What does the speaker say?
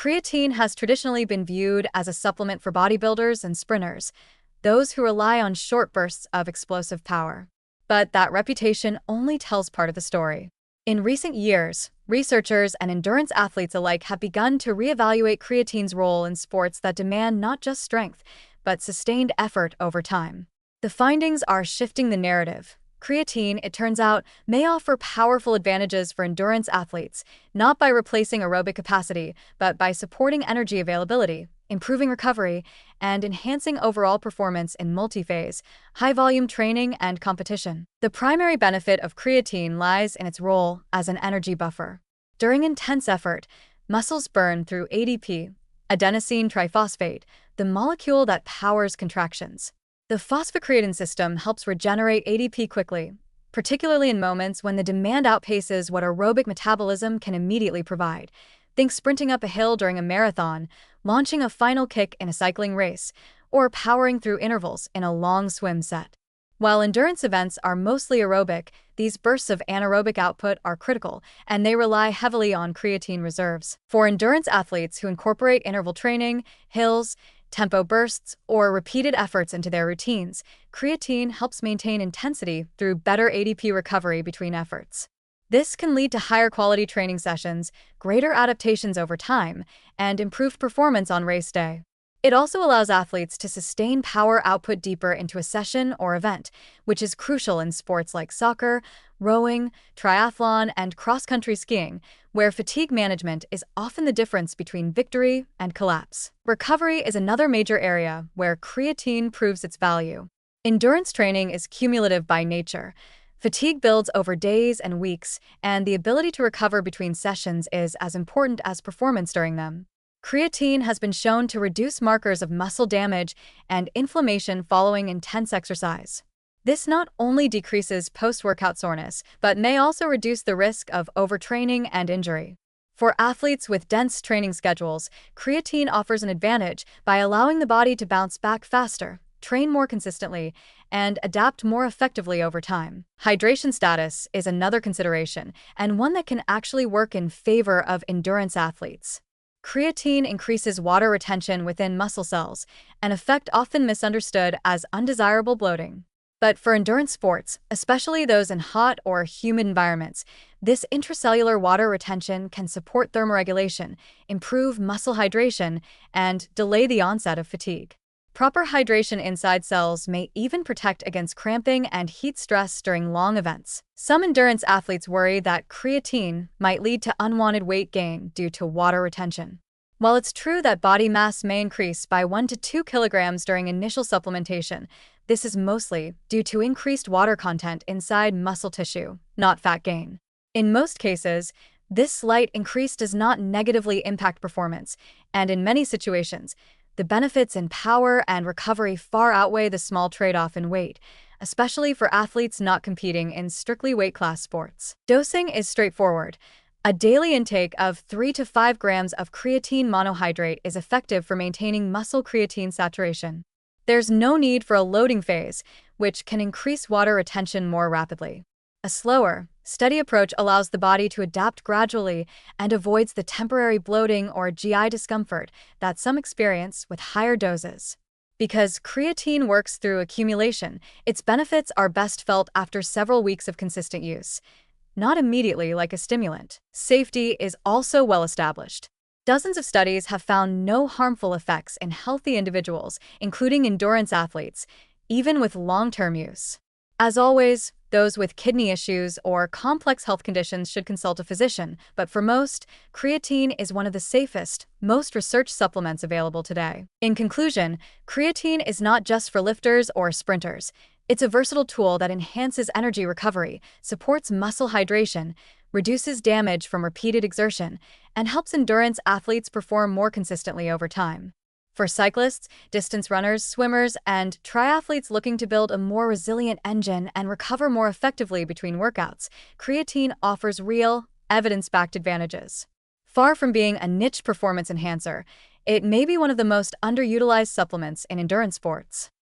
Creatine has traditionally been viewed as a supplement for bodybuilders and sprinters, those who rely on short bursts of explosive power. But that reputation only tells part of the story. In recent years, researchers and endurance athletes alike have begun to reevaluate creatine's role in sports that demand not just strength, but sustained effort over time. The findings are shifting the narrative. Creatine, it turns out, may offer powerful advantages for endurance athletes, not by replacing aerobic capacity, but by supporting energy availability, improving recovery, and enhancing overall performance in multi-phase, high-volume training and competition. The primary benefit of creatine lies in its role as an energy buffer. During intense effort, muscles burn through ADP, adenosine triphosphate, the molecule that powers contractions. The phosphocreatine system helps regenerate ADP quickly, particularly in moments when the demand outpaces what aerobic metabolism can immediately provide. Think sprinting up a hill during a marathon, launching a final kick in a cycling race, or powering through intervals in a long swim set. While endurance events are mostly aerobic, these bursts of anaerobic output are critical, and they rely heavily on creatine reserves. For endurance athletes who incorporate interval training, hills, tempo bursts, or repeated efforts into their routines, creatine helps maintain intensity through better ADP recovery between efforts. This can lead to higher quality training sessions, greater adaptations over time, and improved performance on race day. It also allows athletes to sustain power output deeper into a session or event, which is crucial in sports like soccer, rowing, triathlon, and cross-country skiing, where fatigue management is often the difference between victory and collapse. Recovery is another major area where creatine proves its value. Endurance training is cumulative by nature. Fatigue builds over days and weeks, and the ability to recover between sessions is as important as performance during them. Creatine has been shown to reduce markers of muscle damage and inflammation following intense exercise. This not only decreases post-workout soreness, but may also reduce the risk of overtraining and injury. For athletes with dense training schedules, creatine offers an advantage by allowing the body to bounce back faster, train more consistently, and adapt more effectively over time. Hydration status is another consideration, and one that can actually work in favor of endurance athletes. Creatine increases water retention within muscle cells, an effect often misunderstood as undesirable bloating. But for endurance sports, especially those in hot or humid environments, this intracellular water retention can support thermoregulation, improve muscle hydration, and delay the onset of fatigue. Proper hydration inside cells may even protect against cramping and heat stress during long events. Some endurance athletes worry that creatine might lead to unwanted weight gain due to water retention. While it's true that body mass may increase by 1 to 2 kilograms during initial supplementation, this is mostly due to increased water content inside muscle tissue, not fat gain. In most cases, this slight increase does not negatively impact performance, and in many situations, the benefits in power and recovery far outweigh the small trade-off in weight, especially for athletes not competing in strictly weight class sports. Dosing is straightforward. A daily intake of 3 to 5 grams of creatine monohydrate is effective for maintaining muscle creatine saturation. There's no need for a loading phase, which can increase water retention more rapidly. A slower, steady approach allows the body to adapt gradually and avoids the temporary bloating or GI discomfort that some experience with higher doses. Because creatine works through accumulation, its benefits are best felt after several weeks of consistent use, not immediately like a stimulant. Safety is also well established. Dozens of studies have found no harmful effects in healthy individuals, including endurance athletes, even with long-term use. As always, those with kidney issues or complex health conditions should consult a physician, but for most, creatine is one of the safest, most researched supplements available today. In conclusion, creatine is not just for lifters or sprinters. It's a versatile tool that enhances energy recovery, supports muscle hydration, reduces damage from repeated exertion, and helps endurance athletes perform more consistently over time. For cyclists, distance runners, swimmers, and triathletes looking to build a more resilient engine and recover more effectively between workouts, creatine offers real, evidence-backed advantages. Far from being a niche performance enhancer, it may be one of the most underutilized supplements in endurance sports.